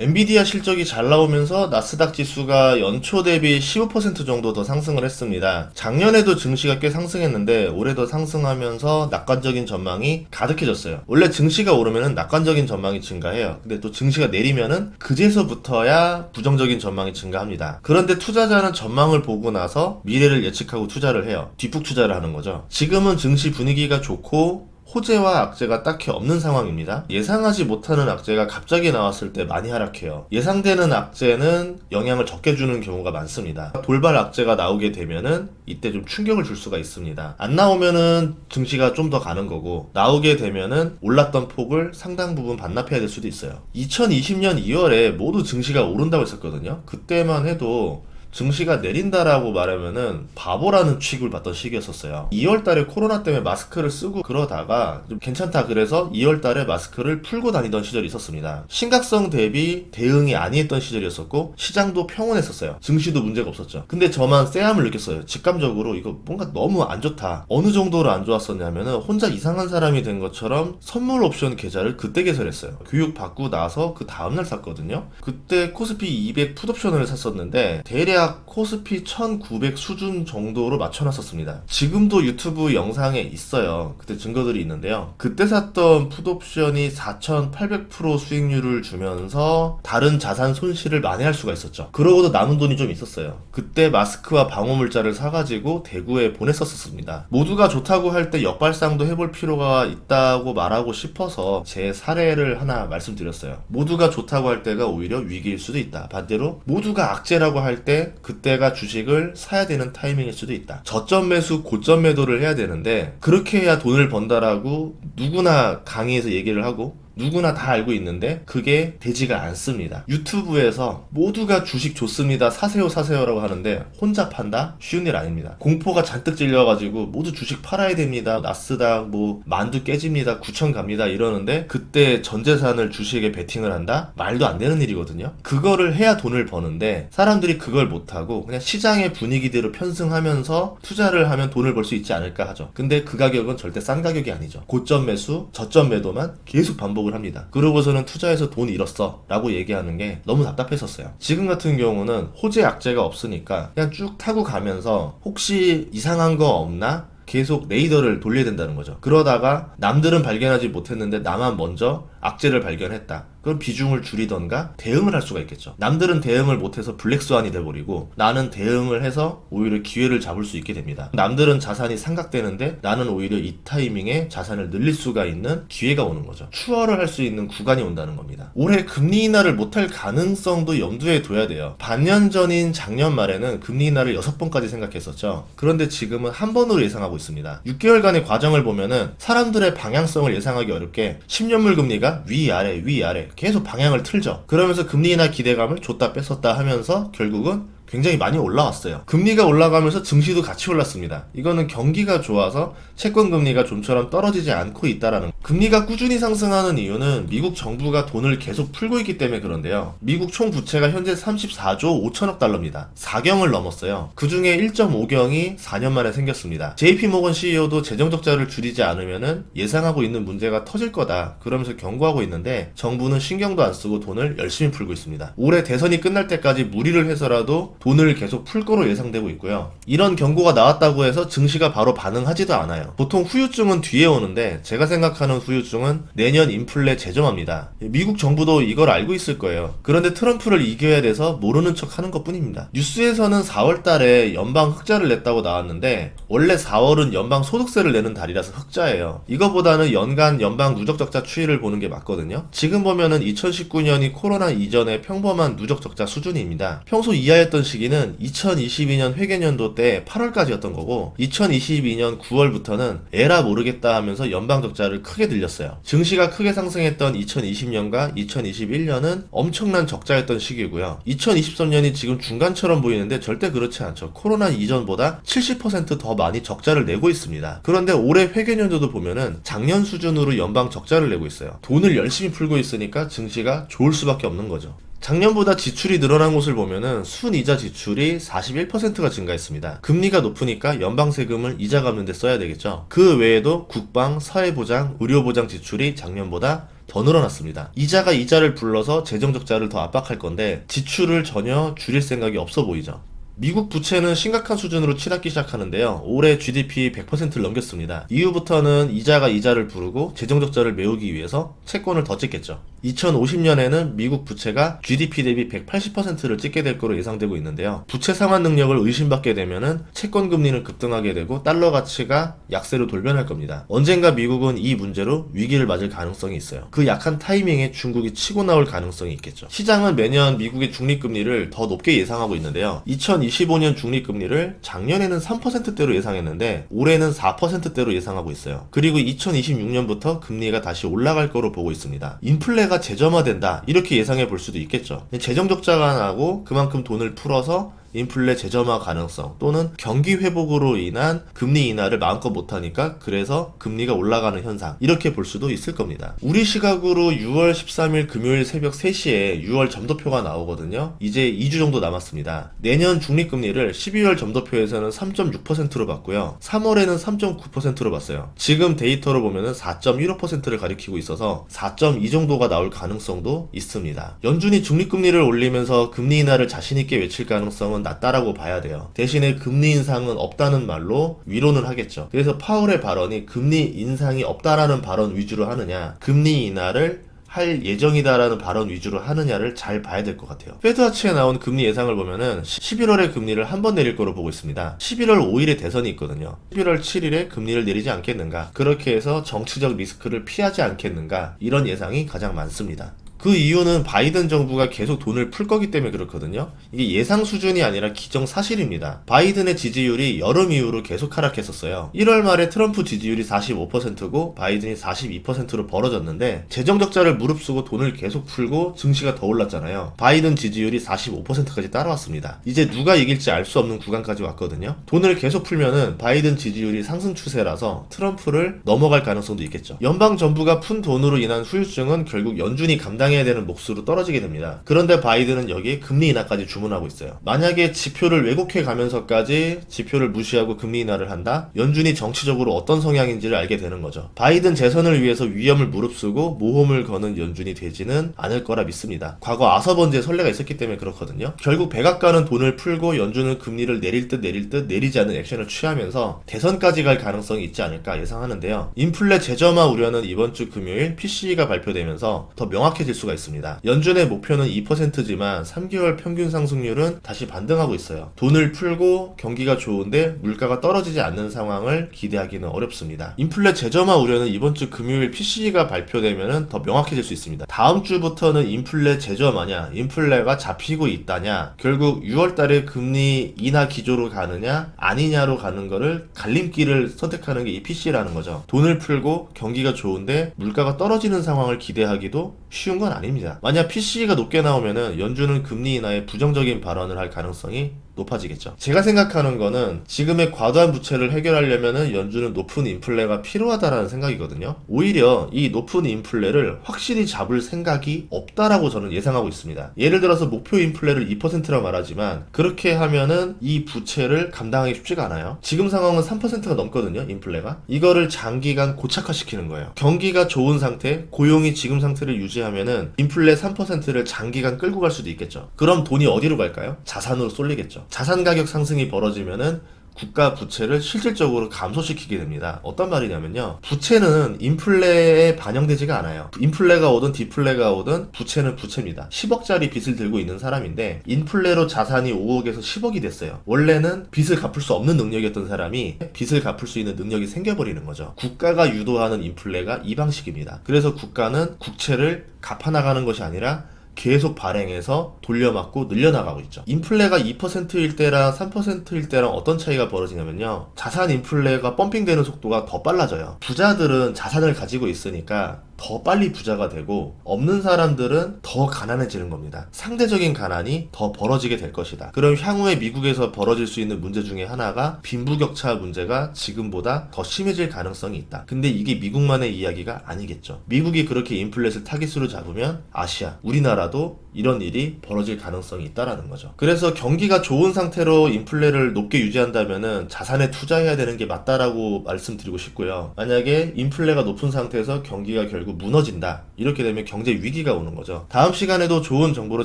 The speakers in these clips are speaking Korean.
엔비디아 실적이 잘 나오면서 나스닥 지수가 연초 대비 15% 정도 더 상승을 했습니다. 작년에도 증시가 꽤 상승했는데 올해도 상승하면서 낙관적인 전망이 가득해졌어요. 원래 증시가 오르면은 낙관적인 전망이 증가해요. 근데 또 증시가 내리면은 그제서부터야 부정적인 전망이 증가합니다. 그런데 투자자는 전망을 보고 나서 미래를 예측하고 투자를 해요. 뒷북 투자를 하는 거죠. 지금은 증시 분위기가 좋고 호재와 악재가 딱히 없는 상황입니다. 예상하지 못하는 악재가 갑자기 나왔을 때 많이 하락해요. 예상되는 악재는 영향을 적게 주는 경우가 많습니다. 돌발 악재가 나오게 되면은 이때 좀 충격을 줄 수가 있습니다. 안 나오면은 증시가 좀 더 가는 거고, 나오게 되면은 올랐던 폭을 상당 부분 반납해야 될 수도 있어요. 2020년 2월에 모두 증시가 오른다고 했었거든요. 그때만 해도 증시가 내린다라고 말하면은 바보라는 취급을 받던 시기였었어요. 2월 달에 코로나 때문에 마스크를 쓰고 그러다가 좀 괜찮다 그래서 2월 달에 마스크를 풀고 다니던 시절이 있었습니다. 심각성 대비 대응이 아니했던 시절이었었고 시장도 평온했었어요. 증시도 문제가 없었죠. 근데 저만 쎄함을 느꼈어요. 직감적으로 이거 뭔가 너무 안 좋다. 어느 정도로 안 좋았었냐면은 혼자 이상한 사람이 된 것처럼 선물 옵션 계좌를 그때 개설했어요. 교육 받고 나서 그 다음날 샀거든요. 그때 코스피 200 풋옵션을 샀었는데 대략 코스피 1900 수준 정도로 맞춰놨었습니다. 지금도 유튜브 영상에 있어요. 그때 증거들이 있는데요. 그때 샀던 풋옵션이 4800% 수익률을 주면서 다른 자산 손실을 만회할 수가 있었죠. 그러고도 남은 돈이 좀 있었어요. 그때 마스크와 방호물자를 사가지고 대구에 보냈었습니다. 모두가 좋다고 할 때 역발상도 해볼 필요가 있다고 말하고 싶어서 제 사례를 하나 말씀드렸어요. 모두가 좋다고 할 때가 오히려 위기일 수도 있다. 반대로 모두가 악재라고 할 때 그때가 주식을 사야 되는 타이밍일 수도 있다. 저점 매수, 고점 매도를 해야 되는데 그렇게 해야 돈을 번다라고 누구나 강의에서 얘기를 하고 누구나 다 알고 있는데 그게 되지가 않습니다. 유튜브에서 모두가 주식 좋습니다. 사세요 사세요라고 하는데 혼자 판다? 쉬운 일 아닙니다. 공포가 잔뜩 질려가지고 모두 주식 팔아야 됩니다. 나스닥 뭐 만두 깨집니다. 9천 갑니다. 이러는데 그때 전 재산을 주식에 베팅을 한다? 말도 안 되는 일이거든요. 그거를 해야 돈을 버는데 사람들이 그걸 못하고 그냥 시장의 분위기대로 편승하면서 투자를 하면 돈을 벌 수 있지 않을까 하죠. 근데 그 가격은 절대 싼 가격이 아니죠. 고점 매수, 저점 매도만 계속 반복을 합니다. 그러고서는 투자해서 돈 잃었어 라고 얘기하는 게 너무 답답했었어요. 지금 같은 경우는 호재 악재가 없으니까 그냥 쭉 타고 가면서 혹시 이상한 거 없나? 계속 레이더를 돌려야 된다는 거죠. 그러다가 남들은 발견하지 못했는데 나만 먼저 악재를 발견했다. 그럼 비중을 줄이던가 대응을 할 수가 있겠죠. 남들은 대응을 못해서 블랙스완이 돼버리고 나는 대응을 해서 오히려 기회를 잡을 수 있게 됩니다. 남들은 자산이 삼각되는데 나는 오히려 이 타이밍에 자산을 늘릴 수가 있는 기회가 오는 거죠. 추월을 할 수 있는 구간이 온다는 겁니다. 올해 금리 인하를 못할 가능성도 염두에 둬야 돼요. 반년 전인 작년 말에는 금리 인하를 6번까지 생각했었죠. 그런데 지금은 한 번으로 예상하고 있습니다. 6개월간의 과정을 보면은 사람들의 방향성을 예상하기 어렵게 10년물 금리가 위아래 위아래 계속 방향을 틀죠. 그러면서 금리 인하 기대감을 줬다 뺐었다 하면서 결국은 굉장히 많이 올라왔어요. 금리가 올라가면서 증시도 같이 올랐습니다. 이거는 경기가 좋아서 채권 금리가 좀처럼 떨어지지 않고 있다라는 금리가 꾸준히 상승하는 이유는 미국 정부가 돈을 계속 풀고 있기 때문에 그런데요. 미국 총 부채가 현재 34조 5천억 달러입니다. 4경을 넘었어요. 그 중에 1.5경이 4년 만에 생겼습니다. JP모건 CEO도 재정적자를 줄이지 않으면은 예상하고 있는 문제가 터질 거다. 그러면서 경고하고 있는데 정부는 신경도 안 쓰고 돈을 열심히 풀고 있습니다. 올해 대선이 끝날 때까지 무리를 해서라도 돈을 계속 풀 거로 예상되고 있고요. 이런 경고가 나왔다고 해서 증시가 바로 반응하지도 않아요. 보통 후유증은 뒤에 오는데 제가 생각하는 후유증은 내년 인플레 재점화입니다. 미국 정부도 이걸 알고 있을 거예요. 그런데 트럼프를 이겨야 돼서 모르는 척 하는 것 뿐입니다. 뉴스에서는 4월 달에 연방 흑자를 냈다고 나왔는데 원래 4월은 연방 소득세를 내는 달이라서 흑자예요. 이거보다는 연간 연방 누적 적자 추이를 보는 게 맞거든요. 지금 보면은 2019년이 코로나 이전의 평범한 누적 적자 수준입니다. 평소 이하였던 시기는 2022년 회계연도 때 8월까지였던 거고 2022년 9월부터는 에라 모르겠다 하면서 연방 적자를 크게 들렸어요. 증시가 크게 상승했던 2020년과 2021년은 엄청난 적자였던 시기고요. 2023년이 지금 중간처럼 보이는데 절대 그렇지 않죠. 코로나 이전보다 70% 더 많이 적자를 내고 있습니다. 그런데 올해 회계연도도 보면은 작년 수준으로 연방 적자를 내고 있어요. 돈을 열심히 풀고 있으니까 증시가 좋을 수밖에 없는 거죠. 작년보다 지출이 늘어난 곳을 보면은 순이자 지출이 41%가 증가했습니다. 금리가 높으니까 연방세금을 이자 갚는 데 써야 되겠죠. 그 외에도 국방, 사회보장, 의료보장 지출이 작년보다 더 늘어났습니다. 이자가 이자를 불러서 재정 적자를 더 압박할 건데 지출을 전혀 줄일 생각이 없어 보이죠. 미국 부채는 심각한 수준으로 치닫기 시작하는데요. 올해 GDP 100%를 넘겼습니다. 이후부터는 이자가 이자를 부르고 재정적자를 메우기 위해서 채권을 더 찍겠죠. 2050년에는 미국 부채가 GDP 대비 180%를 찍게 될 거로 예상되고 있는데요. 부채 상환 능력을 의심받게 되면은 채권 금리는 급등하게 되고 달러 가치가 약세로 돌변할 겁니다. 언젠가 미국은 이 문제로 위기를 맞을 가능성이 있어요. 그 약한 타이밍에 중국이 치고 나올 가능성이 있겠죠. 시장은 매년 미국의 중립금리를 더 높게 예상하고 있는데요. 2025년 중립금리를 작년에는 3%대로 예상했는데 올해는 4%대로 예상하고 있어요. 그리고 2026년부터 금리가 다시 올라갈 거로 보고 있습니다. 인플레가 재점화된다 이렇게 예상해 볼 수도 있겠죠. 재정 적자가 나고 그만큼 돈을 풀어서 인플레 재점화 가능성 또는 경기 회복으로 인한 금리 인하를 마음껏 못하니까 그래서 금리가 올라가는 현상 이렇게 볼 수도 있을 겁니다. 우리 시각으로 6월 13일 금요일 새벽 3시에 6월 점도표가 나오거든요. 이제 2주 정도 남았습니다. 내년 중립금리를 12월 점도표에서는 3.6%로 봤고요. 3월에는 3.9%로 봤어요. 지금 데이터로 보면은 4.15%를 가리키고 있어서 4.2 정도가 나올 가능성도 있습니다. 연준이 중립금리를 올리면서 금리 인하를 자신있게 외칠 가능성은 낮다라고 봐야 돼요. 대신에 금리 인상은 없다는 말로 위로는 하겠죠. 그래서 파월의 발언이 금리 인상이 없다라는 발언 위주로 하느냐, 금리 인하를 할 예정이다라는 발언 위주로 하느냐를 잘 봐야 될 것 같아요. 페드와치에 나온 금리 예상을 보면은 11월에 금리를 한 번 내릴 거로 보고 있습니다. 11월 5일에 대선이 있거든요. 11월 7일에 금리를 내리지 않겠는가, 그렇게 해서 정치적 리스크를 피하지 않겠는가, 이런 예상이 가장 많습니다. 그 이유는 바이든 정부가 계속 돈을 풀 거기 때문에 그렇거든요. 이게 예상 수준이 아니라 기정사실입니다. 바이든의 지지율이 여름 이후로 계속 하락했었어요. 1월 말에 트럼프 지지율이 45%고 바이든이 42%로 벌어졌는데 재정적자를 무릅쓰고 돈을 계속 풀고 증시가 더 올랐잖아요. 바이든 지지율이 45%까지 따라왔습니다. 이제 누가 이길지 알 수 없는 구간까지 왔거든요. 돈을 계속 풀면은 바이든 지지율이 상승 추세라서 트럼프를 넘어갈 가능성도 있겠죠. 연방 정부가 푼 돈으로 인한 후유증은 결국 연준이 감당해야 되는 몫으로 떨어지게 됩니다. 그런데 바이든은 여기에 금리 인하까지 주문하고 있어요. 만약에 지표를 왜곡해 가면서까지 지표를 무시하고 금리 인하를 한다? 연준이 정치적으로 어떤 성향인지를 알게 되는 거죠. 바이든 재선을 위해서 위험을 무릅쓰고 모험을 거는 연준이 되지는 않을 거라 믿습니다. 과거 아서번지의 선례가 있었기 때문에 그렇거든요. 결국 백악관은 돈을 풀고 연준은 금리를 내릴 듯 내리지 않는 액션을 취하면서 대선까지 갈 가능성이 있지 않을까 예상하는데요. 인플레 재점화 우려는 이번 주 금요일 PCE가 발표되면서 더 명확해질 수가 있습니다. 연준의 목표는 2%지만 3개월 평균 상승률은 다시 반등하고 있어요. 돈을 풀고 경기가 좋은데 물가가 떨어지지 않는 상황을 기대하기는 어렵습니다. 인플레 재점화 우려는 이번 주 금요일 PCE가 발표되면 더 명확해질 수 있습니다. 다음 주부터는 인플레 재점화냐, 인플레가 잡히고 있다냐, 결국 6월 달에 금리 인하 기조로 가느냐 아니냐로 가는 거를 갈림길을 선택하는 게 이 PC라는 거죠. 돈을 풀고 경기가 좋은데 물가가 떨어지는 상황을 기대하기도 쉬운 건 아닙니다. 만약 PCE가 높게 나오면은 연준은 금리 인하에 부정적인 발언을 할 가능성이 높아지겠죠. 제가 생각하는 거는 지금의 과도한 부채를 해결하려면은 연준은 높은 인플레가 필요하다라는 생각이거든요. 오히려 이 높은 인플레를 확실히 잡을 생각이 없다라고 저는 예상하고 있습니다. 예를 들어서 목표 인플레를 2%라고 말하지만 그렇게 하면은 이 부채를 감당하기 쉽지가 않아요. 지금 상황은 3%가 넘거든요, 인플레가. 이거를 장기간 고착화시키는 거예요. 경기가 좋은 상태, 고용이 지금 상태를 유지하면은 인플레 3%를 장기간 끌고 갈 수도 있겠죠. 그럼 돈이 어디로 갈까요? 자산으로 쏠리겠죠. 자산 가격 상승이 벌어지면은 국가 부채를 실질적으로 감소시키게 됩니다. 어떤 말이냐면요, 부채는 인플레에 반영되지가 않아요. 인플레가 오든 디플레가 오든 부채는 부채입니다. 10억짜리 빚을 들고 있는 사람인데 인플레로 자산이 5억에서 10억이 됐어요. 원래는 빚을 갚을 수 없는 능력이었던 사람이 빚을 갚을 수 있는 능력이 생겨버리는 거죠. 국가가 유도하는 인플레가 이 방식입니다. 그래서 국가는 국채를 갚아나가는 것이 아니라 계속 발행해서 돌려막고 늘려나가고 있죠. 인플레가 2%일 때랑 3%일 때랑 어떤 차이가 벌어지냐면요, 자산 인플레가 펌핑되는 속도가 더 빨라져요. 부자들은 자산을 가지고 있으니까 더 빨리 부자가 되고 없는 사람들은 더 가난해지는 겁니다. 상대적인 가난이 더 벌어지게 될 것이다. 그럼 향후에 미국에서 벌어질 수 있는 문제 중에 하나가 빈부격차 문제가 지금보다 더 심해질 가능성이 있다. 근데 이게 미국만의 이야기가 아니겠죠. 미국이 그렇게 인플레를 타깃으로 잡으면 아시아, 우리나라도 이런 일이 벌어질 가능성이 있다라는 거죠. 그래서 경기가 좋은 상태로 인플레를 높게 유지한다면은 자산에 투자해야 되는 게 맞다라고 말씀드리고 싶고요. 만약에 인플레가 높은 상태에서 경기가 결국 그리고 무너진다. 이렇게 되면 경제 위기가 오는 거죠. 다음 시간에도 좋은 정보로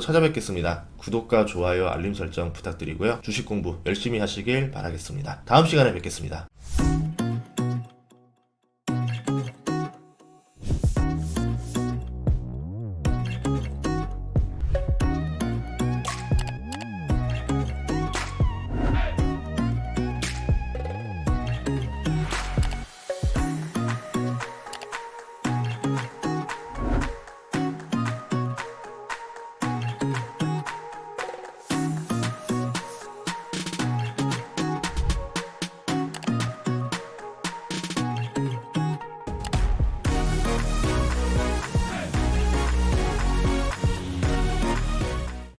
찾아뵙겠습니다. 구독과 좋아요, 알림 설정 부탁드리고요. 주식 공부 열심히 하시길 바라겠습니다. 다음 시간에 뵙겠습니다.